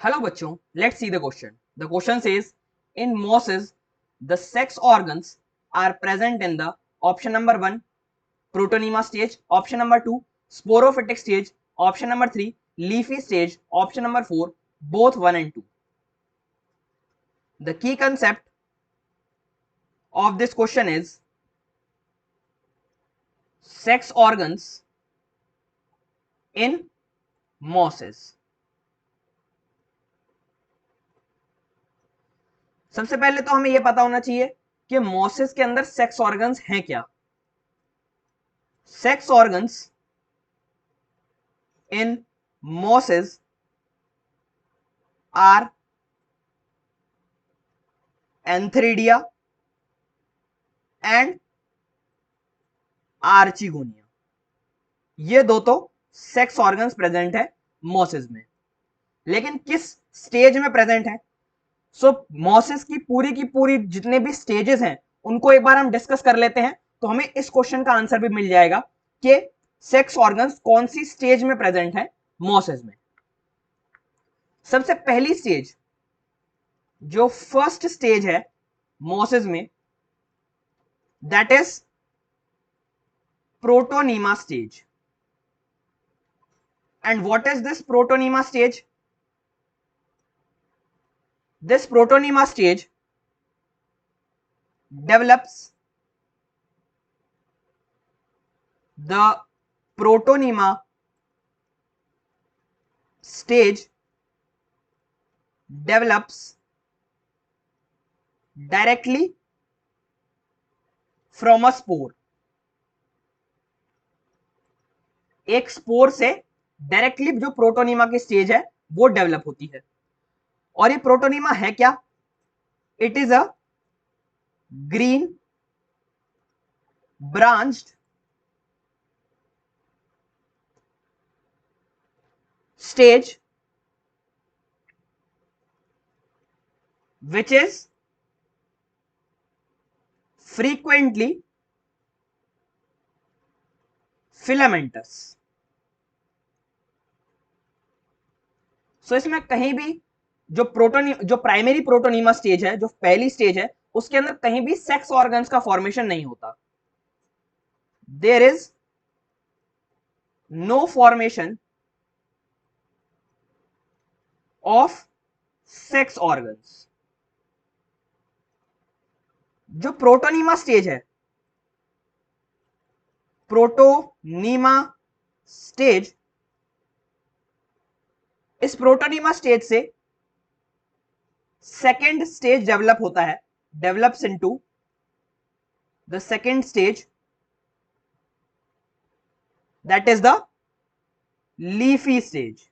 Hello bachcho, let's see the question. The question says, in mosses, the sex organs are present in the option number 1, protonema stage, option number 2, sporophytic stage, option number 3, leafy stage, option number 4, both 1 and 2. The key concept of this question is sex organs in mosses. सबसे पहले तो हमें यह पता होना चाहिए कि mosses के अंदर सेक्स ऑर्गन्स हैं क्या. Sex organs in mosses are antheridia and archegonia. ये दो तो सेक्स ऑर्गन्स प्रेजेंट है मॉसेस में, लेकिन किस स्टेज में प्रेजेंट है. सो मॉसेस की पूरी जितने भी स्टेजेस हैं उनको एक बार हम डिस्कस कर लेते हैं, तो हमें इस क्वेश्चन का आंसर भी मिल जाएगा कि सेक्स ऑर्गन्स कौन सी स्टेज में प्रेजेंट है मॉसेस में. सबसे पहली स्टेज, जो फर्स्ट स्टेज है मॉसेस में, that is protonema stage. And what is this protonema stage? This protonema stage develops the protonema stage develops directly from a spore. एक स्पोर से डायरेक्टली जो प्रोटोनीमा की स्टेज है वो डेवलप होती है. और ये प्रोटोनीमा है क्या? It is a green branched stage which is frequently filamentous. सो इसमें कहीं भी जो प्राइमरी प्रोटोनीमा स्टेज है, जो पहली स्टेज है, उसके अंदर कहीं भी सेक्स ऑर्गन्स का फॉर्मेशन नहीं होता. There is no formation of sex organs. जो प्रोटोनीमा स्टेज है, प्रोटोनीमा स्टेज, इस प्रोटोनीमा स्टेज से सेकेंड स्टेज डेवलप होता है, develops into the second stage, that is the leafy stage.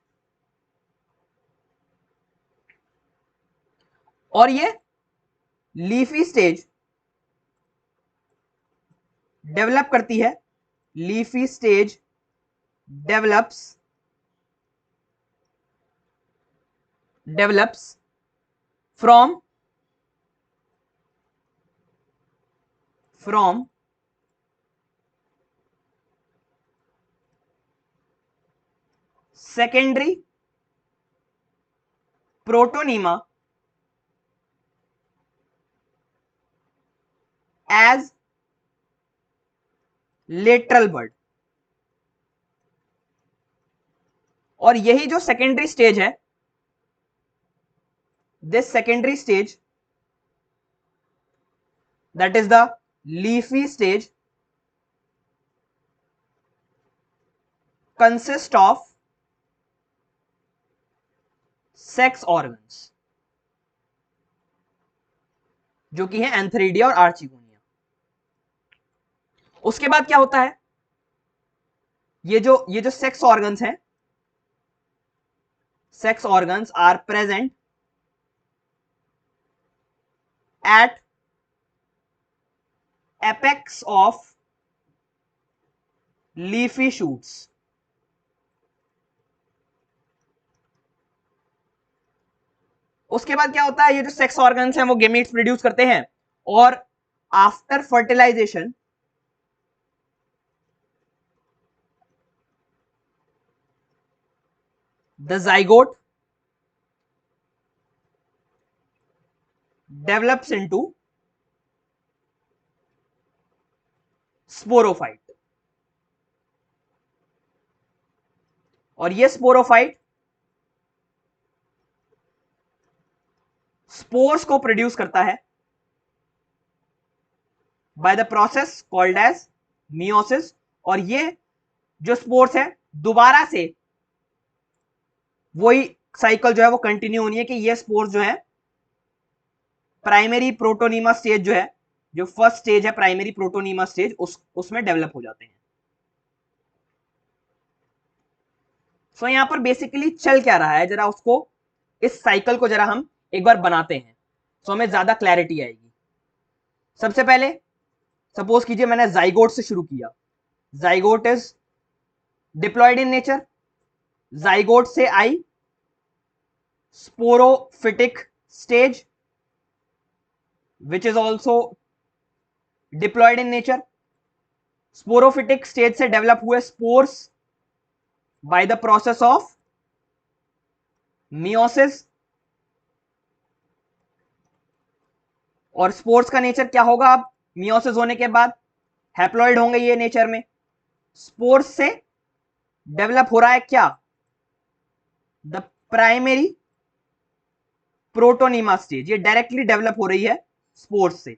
और ये लीफी स्टेज डेवलप करती है, leafy stage develops from secondary protonema as lateral bud. और यही जो सेकेंडरी स्टेज है, this secondary stage, that is the leafy stage, consist of sex organs, जो कि है एंथ्रीडिया और आर्चिगोनिया. उसके बाद क्या होता है, ये जो सेक्स ऑर्गन्स हैं, sex organs are present at apex of leafy shoots. उसके बाद क्या होता है, ये जो सेक्स ऑर्गन्स हैं वो गेमीट्स प्रोड्यूस करते हैं, और after fertilization the zygote develops into sporophyte, और ये स्पोरोफाइट स्पोर्स को प्रोड्यूस करता है by the process called as meiosis. और ये जो स्पोर्स है दोबारा से वही साइकिल जो है वो कंटिन्यू होनी है कि ये स्पोर्स जो है प्राइमरी प्रोटोनीमा स्टेज जो है, जो फर्स्ट स्टेज है प्राइमरी प्रोटोनीमा स्टेज, उसमें डेवलप हो जाते हैं। सो यहां पर बेसिकली चल क्या रहा है, जरा उसको, इस साइकिल को जरा हम एक बार बनाते हैं तो हमें ज्यादा क्लैरिटी आएगी। सबसे पहले सपोज कीजिए मैंने जाइगोट से शुरू किया। Zygote is diploid in nature, zygote से आई sporophytic stage which is also diploid in nature. Sporophytic stage से डेवलप हुए spores by the process of meiosis. और स्पोर्स का नेचर क्या होगा अब मियोसिस होने के बाद? हैप्लॉइड होंगे ये नेचर में। स्पोर्स से डेवलप हो रहा है क्या? The primary protonema stage. ये डायरेक्टली डेवलप हो रही है स्पोर्स से।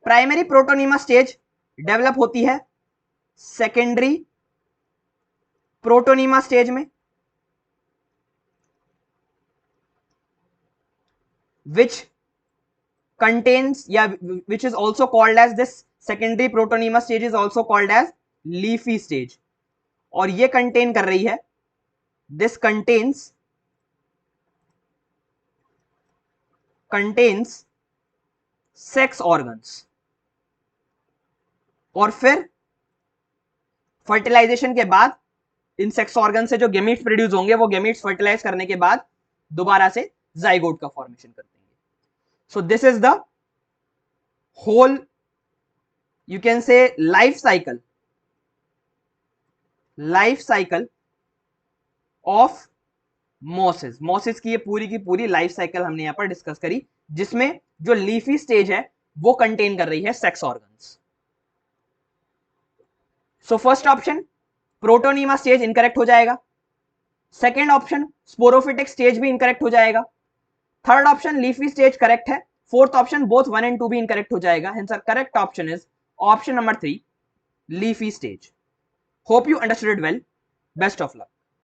प्राइमरी प्रोटोनीमा स्टेज डेवलप होती है सेकेंडरी प्रोटोनीमा स्टेज में, which contains, yeah, which is also called as, this secondary protonema stage is also called as leafy stage। और ये कंटेन कर रही है, this contains सेक्स ऑर्गन्स। और फिर फर्टिलाइजेशन के बाद इन सेक्स ऑर्गन से जो गेमीट्स प्रोड्यूस होंगे वो गेमीट्स फर्टिलाइज करने के बाद दोबारा से जाइगोट का फॉर्मेशन कर देंगे। So this is the whole, you can say life cycle of meiosis. Meiosis की ये पूरी लाइफ साइकिल हमने यहां पर डिस्कस करी, जिसमें जो लीफी स्टेज है वो कंटेन कर रही है sex organs. So first option protonema stage incorrect हो जाएगा, सेकेंड ऑप्शन स्पोरोफिटिक स्टेज भी इनकरेक्ट हो जाएगा, third option leafy stage correct है, फोर्थ ऑप्शन बोथ 1 and 2 भी इनकरेक्ट हो जाएगा। Hence our correct option is option number 3, leafy stage. Hope you understood it well. Best of luck.